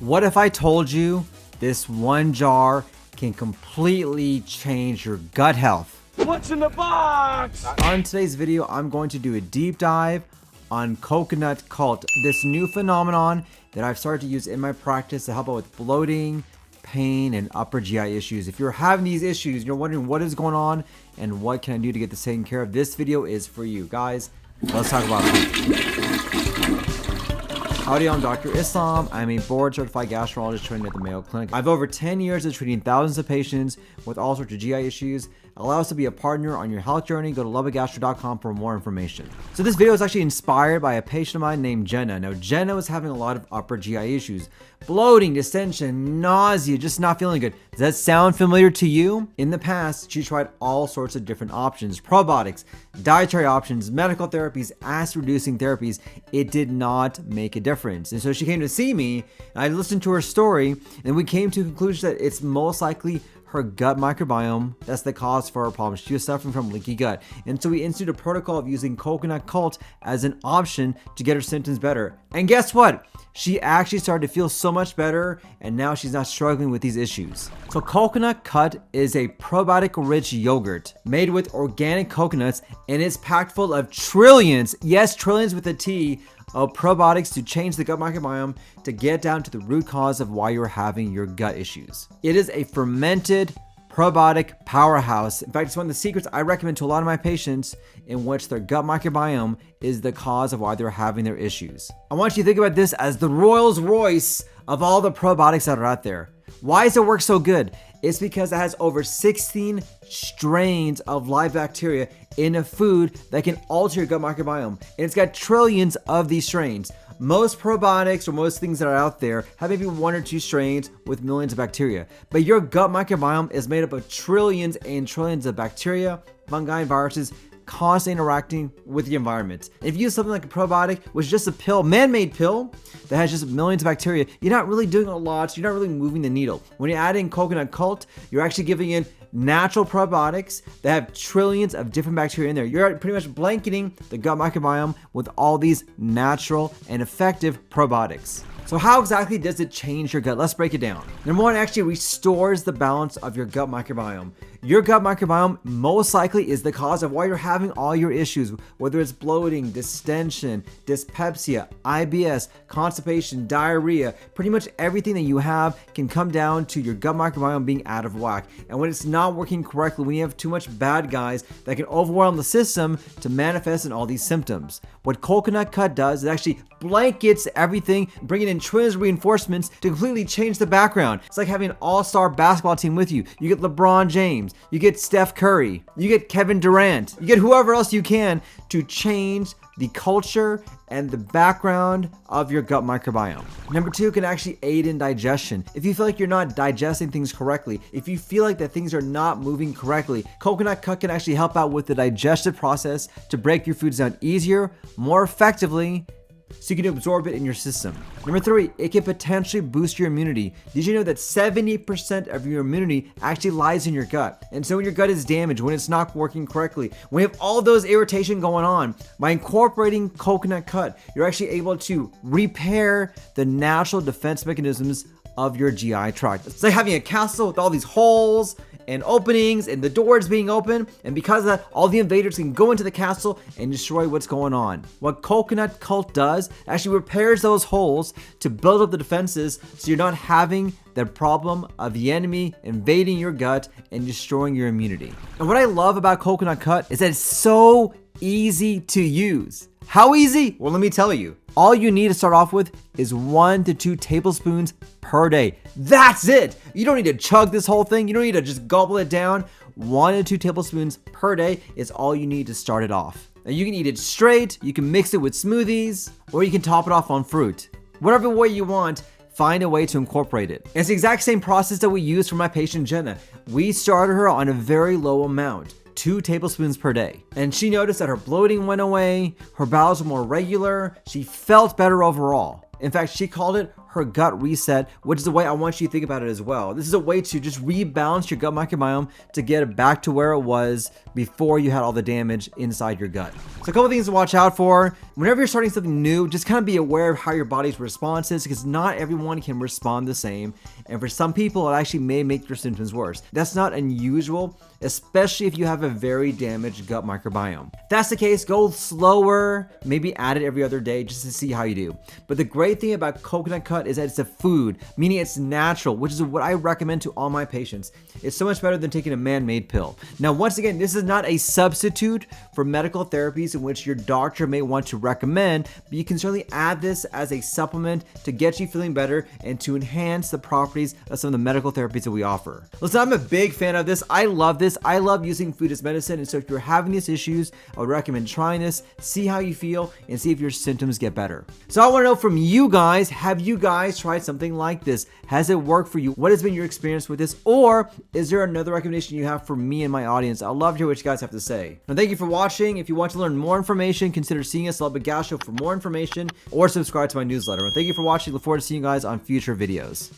What if I told you this one jar can completely change your gut health? What's in the box? On today's video, I'm going to do a deep dive on coconut cult, this new phenomenon that I've started to use in my practice to help out with bloating, pain, and upper GI issues. If you're having these issues, you're wondering what is going on and what can I do to get this taken care of, this video is for you. Guys, let's talk about it. Howdy, I'm Dr. Islam. I'm a board-certified gastroenterologist trained at the Mayo Clinic. I have over 10 years of treating thousands of patients with all sorts of GI issues. Allow us to be a partner on your health journey. Go to lubbockgastro.com for more information. So this video is actually inspired by a patient of mine named Jenna. Now, Jenna was having a lot of upper GI issues. Bloating, distension, nausea, just not feeling good. Does that sound familiar to you? In the past, she tried all sorts of different options, probiotics, dietary options, medical therapies, acid-reducing therapies. It did not make a difference. And so she came to see me, and I listened to her story, and we came to a conclusion that it's most likely her gut microbiome that's the cause for her problems. She was suffering from leaky gut. And so we instituted a protocol of using coconut cult as an option to get her symptoms better. And guess what? She actually started to feel so much better, and now she's not struggling with these issues. So coconut cut is a probiotic-rich yogurt made with organic coconuts, and it's packed full of trillions, yes, trillions with a T, of probiotics to change the gut microbiome to get down to the root cause of why you're having your gut issues. It is a fermented probiotic powerhouse. In fact, it's one of the secrets I recommend to a lot of my patients in which their gut microbiome is the cause of why they're having their issues. I want you to think about this as the Rolls Royce of all the probiotics that are out there. Why does it work so good? It's because it has over 16 strains of live bacteria in a food that can alter your gut microbiome. And it's got trillions of these strains. Most probiotics or most things that are out there have maybe one or two strains with millions of bacteria. But your gut microbiome is made up of trillions and trillions of bacteria, fungi, and viruses constantly interacting with the environment. If you use something like a probiotic, which is just a pill, man-made pill that has just millions of bacteria, you're not really doing a lot, so you're not really moving the needle. When you add in coconut cult, you're actually giving in natural probiotics that have trillions of different bacteria in there. You're pretty much blanketing the gut microbiome with all these natural and effective probiotics. So how exactly does it change your gut? Let's break it down. Number one, it actually restores the balance of your gut microbiome. Your gut microbiome most likely is the cause of why you're having all your issues, whether it's bloating, distension, dyspepsia, IBS, constipation, diarrhea. Pretty much everything that you have can come down to your gut microbiome being out of whack. And when it's not working correctly, when you have too much bad guys that can overwhelm the system to manifest in all these symptoms. What coconut cut does is actually blankets everything, bringing in trillions of reinforcements to completely change the background. It's like having an all-star basketball team with you. You get LeBron James, you get Steph Curry, you get Kevin Durant, you get whoever else you can to change the culture and the background of your gut microbiome. Number two, can actually aid in digestion. If you feel like you're not digesting things correctly, if you feel like that things are not moving correctly, coconut cut can actually help out with the digestive process to break your foods down easier, more effectively, so you can absorb it in your system. Number three, it can potentially boost your immunity. Did you know that 70% of your immunity actually lies in your gut? And so when your gut is damaged, when it's not working correctly, when you have all those irritation going on, by incorporating coconut cut, you're actually able to repair the natural defense mechanisms of your GI tract. It's like having a castle with all these holes and openings and the doors being open, and because of that, all the invaders can go into the castle and destroy what's going on. What coconut cult does actually repairs those holes to build up the defenses so you're not having the problem of the enemy invading your gut and destroying your immunity. And what I love about coconut cut is that it's so easy to use. How easy? Well, let me tell you. All you need to start off with is 1 to 2 tablespoons per day. That's it. You don't need to chug this whole thing. You don't need to just gobble it down. 1 to 2 tablespoons per day is all you need to start it off. Now you can eat it straight, you can mix it with smoothies, or you can top it off on fruit. Whatever way you want, find a way to incorporate it. And it's the exact same process that we used for my patient Jenna. We started her on a very low amount. 2 tablespoons per day. And she noticed that her bloating went away, her bowels were more regular, she felt better overall. In fact, she called it her gut reset, which is the way I want you to think about it as well. This is a way to just rebalance your gut microbiome to get it back to where it was before you had all the damage inside your gut. So a couple things to watch out for. Whenever you're starting something new, just kind of be aware of how your body's response is, because not everyone can respond the same. And for some people, it actually may make your symptoms worse. That's not unusual, especially if you have a very damaged gut microbiome. If that's the case, go slower, maybe add it every other day just to see how you do. But the great thing about coconut cut is that it's a food, meaning it's natural, which is what I recommend to all my patients. It's so much better than taking a man-made pill. Now, once again, this is not a substitute for medical therapies in which your doctor may want to recommend, but you can certainly add this as a supplement to get you feeling better and to enhance the properties of some of the medical therapies that we offer. Listen, I'm a big fan of this. I love this. I love using food as medicine. And so if you're having these issues, I would recommend trying this, see how you feel, and see if your symptoms get better. So I want to know from you guys, have you guys tried something like this? Has it worked for you? What has been your experience with this? Or is there another recommendation you have for me and my audience? I'd love to hear what you guys have to say. And thank you for watching. If you want to learn more information, consider seeing us at Lubbock Gastro for more information, or subscribe to my newsletter. And thank you for watching. Look forward to seeing you guys on future videos.